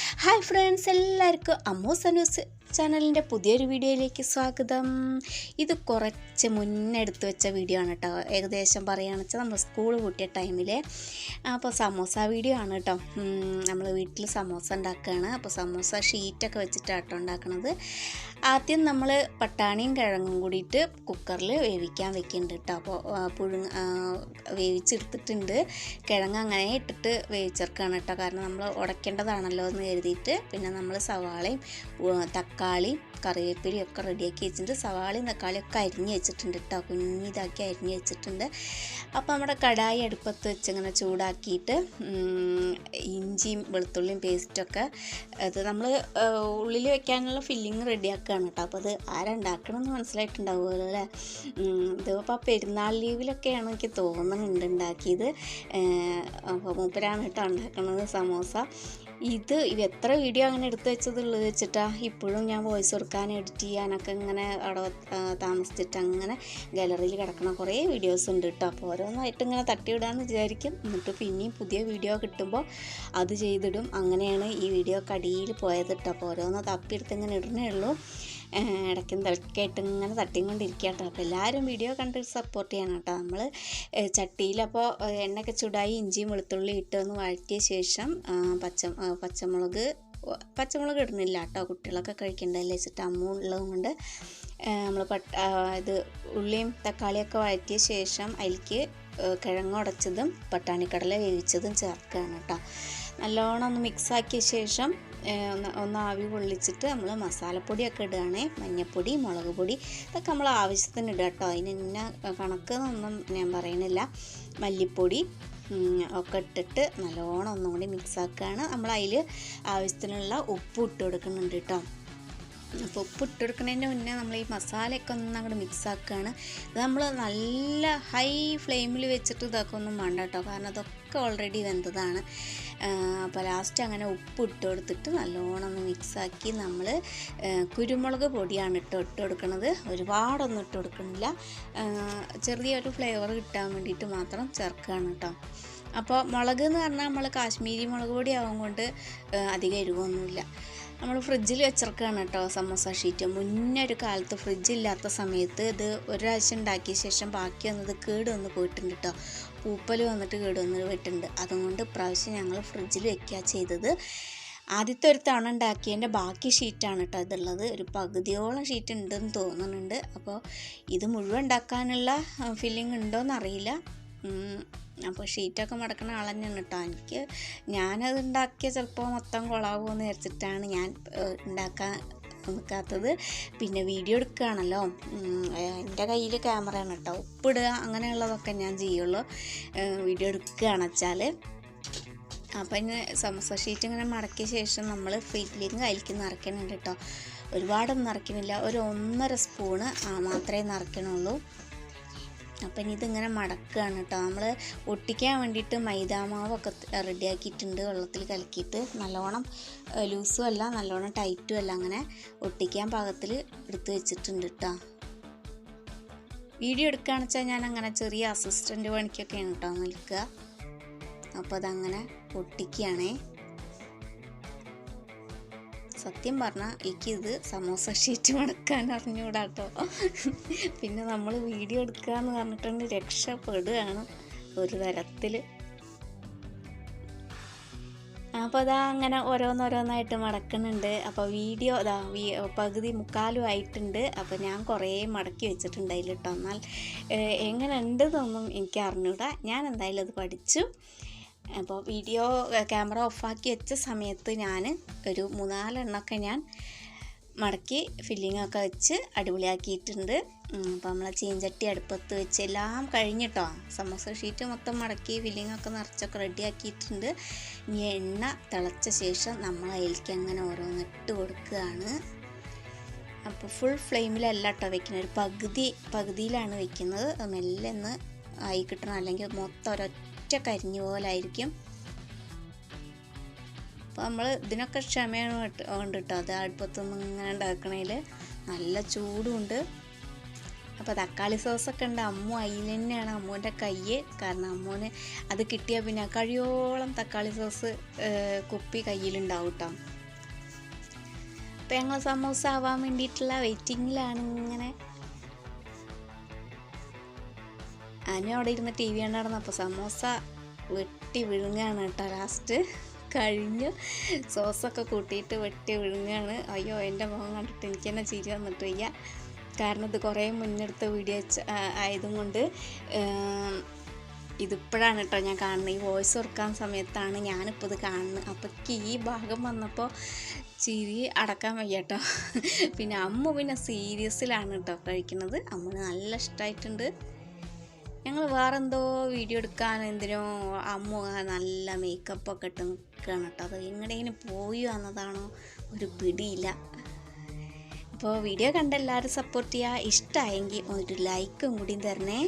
Hi friends, എല്ലാവർക്കും അമ്മൂസ് news ചാനലിൻ്റെ പുതിയൊരു വീഡിയോയിലേക്ക് സ്വാഗതം. ഇത് കുറച്ച് മുന്നേ എടുത്ത് വെച്ച വീഡിയോ ആണ് കേട്ടോ. ഏകദേശം പറയുകയാണെന്ന് വെച്ചാൽ നമ്മൾ സ്കൂൾ കൂട്ടിയ ടൈമിൽ അപ്പോൾ സമോസ വീഡിയോ ആണ് കേട്ടോ. നമ്മൾ വീട്ടിൽ സമോസ ഉണ്ടാക്കുകയാണ്. അപ്പോൾ സമോസ ഷീറ്റൊക്കെ വെച്ചിട്ടാട്ടോ ഉണ്ടാക്കണത്. ആദ്യം നമ്മൾ പട്ടാണിയും കിഴങ്ങും കൂടിയിട്ട് കുക്കറിൽ വേവിക്കാൻ വെക്കുന്നുണ്ട് കേട്ടോ. അപ്പോൾ വേവിച്ചെടുത്തിട്ടുണ്ട്. കിഴങ്ങ് അങ്ങനെ ഇട്ടിട്ട് വേവിച്ചെടുക്കുകയാണ് കേട്ടോ. കാരണം നമ്മൾ ഉടയ്ക്കേണ്ടതാണല്ലോ എന്ന് കരുതിയിട്ട്. പിന്നെ നമ്മൾ സവാളയും തക്കാളിയും കറിവേപ്പിലയും ഒക്കെ റെഡിയാക്കി വെച്ചിട്ടുണ്ട്. സവാളയും തക്കാളിയും ഒക്കെ അരിഞ്ഞ് വെച്ചിട്ടുണ്ട് കേട്ടോ. കുഞ്ഞിതാക്കി അരിഞ്ഞ് വെച്ചിട്ടുണ്ട്. അപ്പോൾ നമ്മുടെ കടായി അടുപ്പത്ത് വെച്ച് ഇങ്ങനെ ചൂടാക്കിയിട്ട് ഇഞ്ചിയും വെളുത്തുള്ളിയും പേസ്റ്റൊക്കെ അത് നമ്മൾ ഉള്ളിൽ വെക്കാനുള്ള ഫില്ലിങ് റെഡിയാക്കുകയാണ് കേട്ടോ. അപ്പോൾ അത് ആരുണ്ടാക്കണമെന്ന് മനസ്സിലായിട്ടുണ്ടാവുമല്ലോ അല്ലേ. ഇതിപ്പോൾ പെരുന്നാൾ ലീവിലൊക്കെയാണ് എനിക്ക് തോന്നുന്നുണ്ട് ഉണ്ടാക്കിയത്. അപ്പോൾ മൂപ്പരാണ് കേട്ടോ ഉണ്ടാക്കുന്നത് സമോസ. ഇത് എത്ര വീഡിയോ അങ്ങനെ എടുത്ത് വെച്ചതുള്ളത് വെച്ചിട്ടാ ഇപ്പോഴും ഞാൻ വോയിസ് കൊടുക്കാൻ എഡിറ്റ് ചെയ്യാനൊക്കെ ഇങ്ങനെ അവിടെ താമസിച്ചിട്ട് അങ്ങനെ ഗാലറിയിൽ കിടക്കുന്ന കുറേ വീഡിയോസ് ഉണ്ട് കേട്ടോ. അപ്പോൾ ഓരോന്നായിട്ട് ഇങ്ങനെ തട്ടിയിടാമെന്ന് വിചാരിക്കും. എന്നിട്ട് പിന്നെയും പുതിയ വീഡിയോ കിട്ടുമ്പോൾ അത് ചെയ്തിടും. അങ്ങനെയാണ് ഈ വീഡിയോ കടിയിൽ പോയത് കേട്ടോ. അപ്പോൾ ഓരോന്ന് തപ്പിയെടുത്ത് ഇങ്ങനെ ഇടണേ ഉള്ളൂ. ഇടയ്ക്കും തിളക്കായിട്ട് ഇങ്ങനെ തട്ടിയും കൊണ്ടിരിക്കുക കേട്ടോ. അപ്പോൾ എല്ലാവരും വീഡിയോ കണ്ട് സപ്പോർട്ട് ചെയ്യണം കേട്ടോ. നമ്മൾ ചട്ടിയിൽ അപ്പോൾ എണ്ണയൊക്കെ ചൂടായി ഇഞ്ചിയും വെളുത്തുള്ളി ഇട്ടൊന്ന് വഴറ്റിയ ശേഷം പച്ചമുളക് ഇടുന്നില്ല കേട്ടോ. കുട്ടികളൊക്കെ കഴിക്കേണ്ടതല്ലേ വെച്ചിട്ട് അമ്മ ഉള്ളത് കൊണ്ട് നമ്മൾ ഇത് ഉള്ളിയും തക്കാളിയൊക്കെ വഴറ്റിയ ശേഷം അതിലേക്ക് കിഴങ്ങ് ഉടച്ചതും പട്ടാണിക്കടല വേവിച്ചതും ചേർക്കുകയാണ് കേട്ടോ. നല്ലോണം ഒന്ന് മിക്സാക്കിയ ശേഷം ഒന്ന് ആവി കൊള്ളിച്ചിട്ട് നമ്മൾ മസാലപ്പൊടിയൊക്കെ ഇടുകയാണേ. മഞ്ഞൾപ്പൊടി, മുളക് പൊടി ഇതൊക്കെ നമ്മൾ ആവശ്യത്തിന് ഇടുക കേട്ടോ. അതിന് ഇന്ന കണക്കെന്നൊന്നും ഞാൻ പറയുന്നില്ല. മല്ലിപ്പൊടി ഒക്കെ ഇട്ടിട്ട് നല്ലോണം ഒന്നും കൂടി മിക്സാക്കുകയാണ്. നമ്മൾ അതിൽ ആവശ്യത്തിനുള്ള ഉപ്പ് ഇട്ട് കൊടുക്കുന്നുണ്ട് കേട്ടോ. അപ്പോൾ ഉപ്പ് ഇട്ട് കൊടുക്കുന്നതിന് മുന്നേ നമ്മൾ ഈ മസാലയൊക്കെ ഒന്ന് അങ്ങോട്ട് മിക്സാക്കുകയാണ്. ഇത് നമ്മൾ നല്ല ഹൈ ഫ്ലെയിമിൽ വെച്ചിട്ട് ഇതൊക്കെ ഒന്നും വേണ്ട കേട്ടോ. കാരണം അതൊക്കെ ഓൾറെഡി വെന്തതാണ്. അപ്പോൾ ലാസ്റ്റ് അങ്ങനെ ഉപ്പ് ഇട്ട് കൊടുത്തിട്ട് നല്ലോണം ഒന്ന് മിക്സാക്കി നമ്മൾ കുരുമുളക് പൊടിയാണ് ഇട്ട് കൊടുക്കുന്നത്. ഒരുപാടൊന്നും ഇട്ട് കൊടുക്കുന്നില്ല. ചെറിയൊരു ഫ്ലേവർ കിട്ടാൻ വേണ്ടിയിട്ട് മാത്രം ചേർക്കുകയാണ് കേട്ടോ. അപ്പോൾ മുളക് എന്ന് പറഞ്ഞാൽ നമ്മൾ കാശ്മീരി മുളക് പൊടി ആവും കൊണ്ട് അധികം എരിവൊന്നുമില്ല. നമ്മൾ ഫ്രിഡ്ജിൽ വെച്ചിറക്കുകയാണ് കേട്ടോ സമോസ ഷീറ്റ്. മുന്നേ ഒരു കാലത്ത് ഫ്രിഡ്ജില്ലാത്ത സമയത്ത് ഇത് ഒരാഴ്ച ഉണ്ടാക്കിയ ശേഷം ബാക്കി വന്നത് കേട് വന്ന് പോയിട്ടുണ്ട് കേട്ടോ. പൂപ്പൽ വന്നിട്ട് കേട് വന്ന് പോയിട്ടുണ്ട്. അതുകൊണ്ട് ഇപ്രാവശ്യം ഞങ്ങൾ ഫ്രിഡ്ജിൽ വെക്കുക ചെയ്തത്. ആദ്യത്തെ ഒരു തവണ ഉണ്ടാക്കിയതിൻ്റെ ബാക്കി ഷീറ്റാണ് കേട്ടോ ഇതുള്ളത്. ഒരു പകുതിയോളം ഷീറ്റ് ഉണ്ടെന്ന് തോന്നുന്നുണ്ട്. അപ്പോൾ ഇത് മുഴുവൻ ഉണ്ടാക്കാനുള്ള ഫില്ലിങ് ഉണ്ടോയെന്നറിയില്ല. അപ്പോൾ ഷീറ്റൊക്കെ മടക്കുന്ന ആൾ തന്നെയാണ് കേട്ടോ. ഞാനത് ഉണ്ടാക്കിയ ചിലപ്പോൾ മൊത്തം കൊളാവുമെന്ന് വിചാരിച്ചിട്ടാണ് ഞാൻ ഉണ്ടാക്കാൻ നിൽക്കാത്തത്. പിന്നെ വീഡിയോ എടുക്കുകയാണല്ലോ, എൻ്റെ കയ്യിൽ ക്യാമറയാണ് കേട്ടോ. ഉപ്പിടുക അങ്ങനെയുള്ളതൊക്കെ ഞാൻ ചെയ്യുള്ളൂ. വീഡിയോ എടുക്കുകയാണെന്ന് വെച്ചാൽ. അപ്പോൾ ഇങ്ങനെ സമോസ ഷീറ്റ് ഇങ്ങനെ മടക്കിയ ശേഷം നമ്മൾ ഫില്ലിങ് അതിലേക്ക് നിറയ്ക്കണുണ്ട് കേട്ടോ. ഒരുപാടൊന്നും നിറയ്ക്കണില്ല. ഒരു 1.5 സ്പൂണ് മാത്രമേ നിറയ്ക്കണുള്ളൂ. അപ്പം ഇനി ഇതിങ്ങനെ മടക്കുകയാണ് കേട്ടോ. നമ്മൾ ഒട്ടിക്കാൻ വേണ്ടിയിട്ട് മൈദാമാവൊക്കെ റെഡിയാക്കിയിട്ടുണ്ട്. വെള്ളത്തിൽ കലക്കിയിട്ട് നല്ലോണം ലൂസും അല്ല നല്ലോണം ടൈറ്റും അല്ല, അങ്ങനെ ഒട്ടിക്കാൻ പാകത്തിൽ എടുത്ത് വെച്ചിട്ടുണ്ട് കേട്ടോ. വീഡിയോ എടുക്കുകയാണെന്ന് വെച്ചാൽ ഞാൻ അങ്ങനെ ചെറിയ അസിസ്റ്റൻ്റ് പണിക്കൊക്കെയാണ് കേട്ടോ നിൽക്കുക. അപ്പോൾ അതങ്ങനെ ഒട്ടിക്കുകയാണേ. സത്യം പറഞ്ഞാൽ എനിക്കിത് സമോസ ഷീറ്റ് മടക്കാൻ അറിഞ്ഞുകൂടാ കേട്ടോ. പിന്നെ നമ്മൾ വീഡിയോ എടുക്കുക എന്ന് പറഞ്ഞിട്ടുണ്ടെങ്കിൽ രക്ഷപ്പെടുകയാണ് ഒരു തരത്തിൽ. അപ്പോൾ അതാ അങ്ങനെ ഓരോന്നോരോന്നായിട്ട് മടക്കുന്നുണ്ട്. അപ്പോൾ വീഡിയോ പകുതി മുക്കാലും ആയിട്ടുണ്ട്. അപ്പോൾ ഞാൻ കുറേ മടക്കി വെച്ചിട്ടുണ്ട് അതിൽ കേട്ടോ. എന്നാൽ എങ്ങനെ ഉണ്ടെന്നൊന്നും എനിക്ക് അറിഞ്ഞൂടാ. ഞാൻ എന്തായാലും അത് പഠിച്ചു. അപ്പോൾ വീഡിയോ ക്യാമറ ഓഫാക്കി വെച്ച സമയത്ത് ഞാൻ ഒരു 3-4 എണ്ണമൊക്കെ ഞാൻ മടക്കി ഫില്ലിങ്ങൊക്കെ വെച്ച് അടിപൊളിയാക്കിയിട്ടുണ്ട്. അപ്പോൾ നമ്മളെ ചീഞ്ചട്ടി അടുപ്പത്ത് വെച്ച് എല്ലാം കഴിഞ്ഞിട്ടോ. സമോസ ഷീറ്റ് മൊത്തം മടക്കി ഫില്ലിങ്ങൊക്കെ നിറച്ചൊക്കെ റെഡിയാക്കിയിട്ടുണ്ട്. ഇനി എണ്ണ തിളച്ച ശേഷം നമ്മൾ അതിലേക്ക് അങ്ങനെ ഓരോന്നിട്ട് കൊടുക്കുകയാണ്. അപ്പോൾ ഫുൾ ഫ്ലെയിമിലല്ല കേട്ടോ വെക്കുന്നത്. ഒരു പകുതിയിലാണ് വെക്കുന്നത്. മെല്ലെ ഒന്ന് ആയി കിട്ടണം, അല്ലെങ്കിൽ മൊത്തം ഒരൊറ്റ കരിഞ്ഞ പോലായിരിക്കും. അപ്പോൾ നമ്മൾ ഇതിനൊക്കെ ക്ഷമയാണ് കൊണ്ട് കേട്ടോ. അത് അടുപ്പത്തൊന്നും ഇങ്ങനെ ഉണ്ടാക്കണേൽ നല്ല ചൂടുണ്ട്. അപ്പോൾ തക്കാളി സോസൊക്കെ ഉണ്ട്. അമ്മു അതിൽ തന്നെയാണ് അമ്മുവിൻ്റെ കയ്യ്. കാരണം അമ്മുവിന് അത് കിട്ടിയാൽ പിന്നെ കഴിയോളം തക്കാളി സോസ് കുപ്പി കയ്യിലുണ്ടാവും കേട്ടോ. അപ്പോൾ ഞങ്ങൾ സമൂസ ആവാൻ വേണ്ടിയിട്ടുള്ള വെയിറ്റിങ്ങിലാണ്. ഇങ്ങനെ അനു അവിടെ ഇരുന്ന് ടി വി കണ്ടായിരുന്നു. അപ്പോൾ സമൂസ വെട്ടി വിഴുങ്ങാണ് കേട്ടോ. ലാസ്റ്റ് കഴിഞ്ഞു, സോസൊക്കെ കൂട്ടിയിട്ട് വെട്ടി വിഴുങ്ങാണ്. അയ്യോ, എൻ്റെ മുഖം കണ്ടിട്ട് എനിക്ക് തന്നെ ചിരി വന്നിട്ട് വയ്യ. കാരണം ഇത് കുറേ മുന്നെടുത്ത വീഡിയോ ആയതും കൊണ്ട് ഇതിപ്പോഴാണ് കേട്ടോ ഞാൻ കാണുന്നത്. ഈ വോയിസ് ഓർക്കാൻ സമയത്താണ് ഞാനിപ്പോൾ ഇത് കാണുന്നത്. അപ്പോൾ ഈ ഭാഗം വന്നപ്പോൾ ചിരി അടക്കാൻ വയ്യ കേട്ടോ. പിന്നെ അമ്മ പിന്നെ സീരിയസിലാണ് കേട്ടോ കഴിക്കുന്നത്. അമ്മന് നല്ല ഇഷ്ടമായിട്ടുണ്ട്. ഞങ്ങൾ വേറെന്തോ വീഡിയോ എടുക്കാൻ എന്തിനോ അമ്മ നല്ല മേക്കപ്പൊക്കെ ഇട്ട് നിൽക്കുകയാണ് കേട്ടോ. അത് എങ്ങനെയെങ്കിലും പോയി വന്നതാണോ ഒരു പിടിയില്ല. അപ്പോൾ വീഡിയോ കണ്ട എല്ലാവരും സപ്പോർട്ട് ചെയ്യുക. ഇഷ്ടമായെങ്കിൽ ഒരു ലൈക്കും കൂടി തരണേ.